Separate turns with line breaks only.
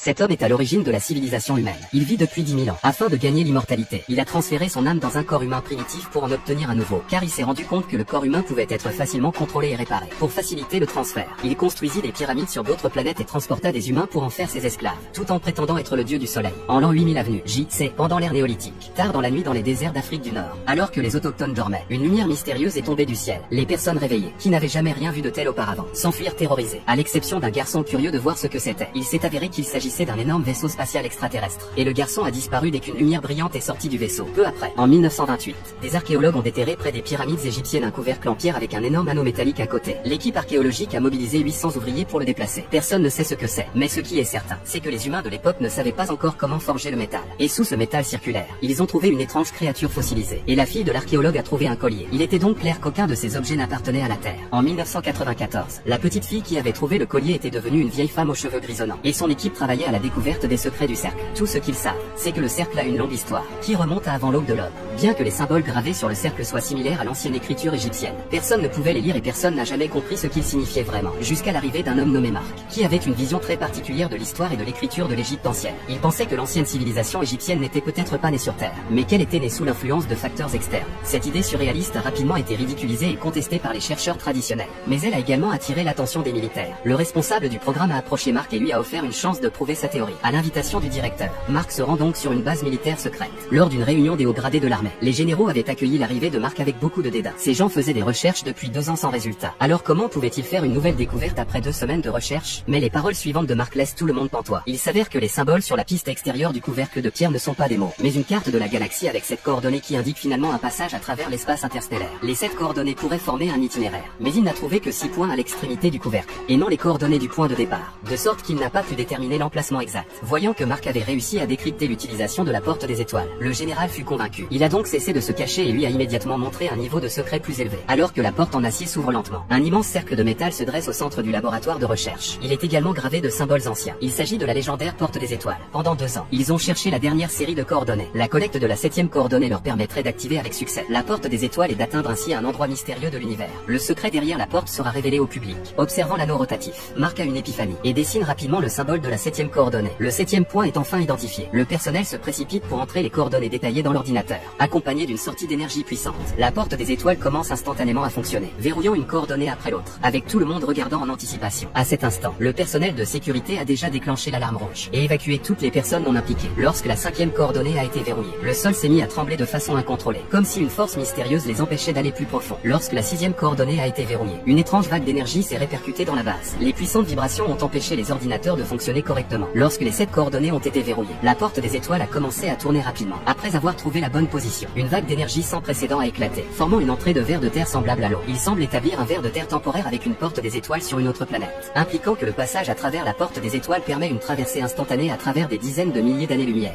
Cet homme est à l'origine de la civilisation humaine. Il vit depuis 10 000 ans. Afin de gagner l'immortalité, il a transféré son âme dans un corps humain primitif pour en obtenir un nouveau, car il s'est rendu compte que le corps humain pouvait être facilement contrôlé et réparé. Pour faciliter le transfert, il construisit des pyramides sur d'autres planètes et transporta des humains pour en faire ses esclaves, tout en prétendant être le dieu du soleil. En l'an 8000 avenue J.C., pendant l'ère néolithique, tard dans la nuit dans les déserts d'Afrique du Nord, alors que les autochtones dormaient, une lumière mystérieuse est tombée du ciel. Les personnes réveillées, qui n'avaient jamais rien vu de tel auparavant, s'enfuirent terrorisées, à l'exception d'un garçon curieux de voir ce que c'était. Il s'est avéré qu'il s'agissait d'un énorme vaisseau spatial extraterrestre, et le garçon a disparu dès qu'une lumière brillante est sortie du vaisseau. Peu après, en 1928, des archéologues ont déterré près des pyramides égyptiennes un couvercle en pierre avec un énorme anneau métallique à côté. L'équipe archéologique a mobilisé 800 ouvriers pour le déplacer. Personne ne sait ce que c'est, mais ce qui est certain, c'est que les humains de l'époque ne savaient pas encore comment forger le métal. Et sous ce métal circulaire, ils ont trouvé une étrange créature fossilisée. Et la fille de l'archéologue a trouvé un collier. Il était donc clair qu'aucun de ces objets n'appartenait à la Terre. En 1994, la petite fille qui avait trouvé le collier était devenue une vieille femme aux cheveux grisonnants. Et son équipe travaillait à la découverte des secrets du cercle. Tout ce qu'ils savent, c'est que le cercle a une longue histoire, qui remonte à avant l'aube de l'homme. Bien que les symboles gravés sur le cercle soient similaires à l'ancienne écriture égyptienne, personne ne pouvait les lire et personne n'a jamais compris ce qu'ils signifiaient vraiment, jusqu'à l'arrivée d'un homme nommé Marc, qui avait une vision très particulière de l'histoire et de l'écriture de l'Égypte ancienne. Il pensait que l'ancienne civilisation égyptienne n'était peut-être pas née sur Terre, mais qu'elle était née sous l'influence de facteurs externes. Cette idée surréaliste a rapidement été ridiculisée et contestée par les chercheurs traditionnels, mais elle a également attiré l'attention des militaires. Le responsable du programme a approché Marc et lui a offert une chance de prouver sa théorie. À l'invitation du directeur, Marc se rend donc sur une base militaire secrète. Lors d'une réunion des hauts gradés de l'armée, les généraux avaient accueilli l'arrivée de Marc avec beaucoup de dédain. Ces gens faisaient des recherches depuis 2 ans sans résultat. Alors comment pouvait-il faire une nouvelle découverte après 2 semaines de recherche? Mais les paroles suivantes de Marc laissent tout le monde pantois. Il s'avère que les symboles sur la piste extérieure du couvercle de pierre ne sont pas des mots, mais une carte de la galaxie avec 7 coordonnées qui indique finalement un passage à travers l'espace interstellaire. Les 7 coordonnées pourraient former un itinéraire, mais il n'a trouvé que 6 points à l'extrémité du couvercle, et non les coordonnées du point de départ, de sorte qu'il n'a pas pu déterminer l'emplacement exact. Voyant que Marc avait réussi à décrypter l'utilisation de la porte des étoiles, le général fut convaincu. Il a donc cessé de se cacher et lui a immédiatement montré un niveau de secret plus élevé. Alors que la porte en acier s'ouvre lentement, un immense cercle de métal se dresse au centre du laboratoire de recherche. Il est également gravé de symboles anciens. Il s'agit de la légendaire porte des étoiles. Pendant 2 ans, ils ont cherché la dernière série de coordonnées. La collecte de la 7e coordonnée leur permettrait d'activer avec succès la porte des étoiles et d'atteindre ainsi un endroit mystérieux de l'univers. Le secret derrière la porte sera révélé au public. Observant l'anneau rotatif, Marc a une épiphanie et dessine rapidement le symbole de la 7e coordonnée. Le 7e point est enfin identifié. Le personnel se précipite pour entrer les coordonnées détaillées dans l'ordinateur, accompagné d'une sortie d'énergie puissante. La porte des étoiles commence instantanément à fonctionner, verrouillant une coordonnée après l'autre, avec tout le monde regardant en anticipation. À cet instant, le personnel de sécurité a déjà déclenché l'alarme rouge et évacué toutes les personnes non impliquées. Lorsque la 5e coordonnée a été verrouillée, le sol s'est mis à trembler de façon incontrôlée, comme si une force mystérieuse les empêchait d'aller plus profond. Lorsque la 6e coordonnée a été verrouillée, une étrange vague d'énergie s'est répercutée dans la base. Les puissantes vibrations ont empêché les ordinateurs de fonctionner correctement. Lorsque les 7 coordonnées ont été verrouillées, la porte des étoiles a commencé à tourner rapidement. Après avoir trouvé la bonne position, une vague d'énergie sans précédent a éclaté, formant une entrée de ver de terre semblable à l'eau. Il semble établir un ver de terre temporaire avec une porte des étoiles sur une autre planète, impliquant que le passage à travers la porte des étoiles permet une traversée instantanée à travers des dizaines de milliers d'années-lumière.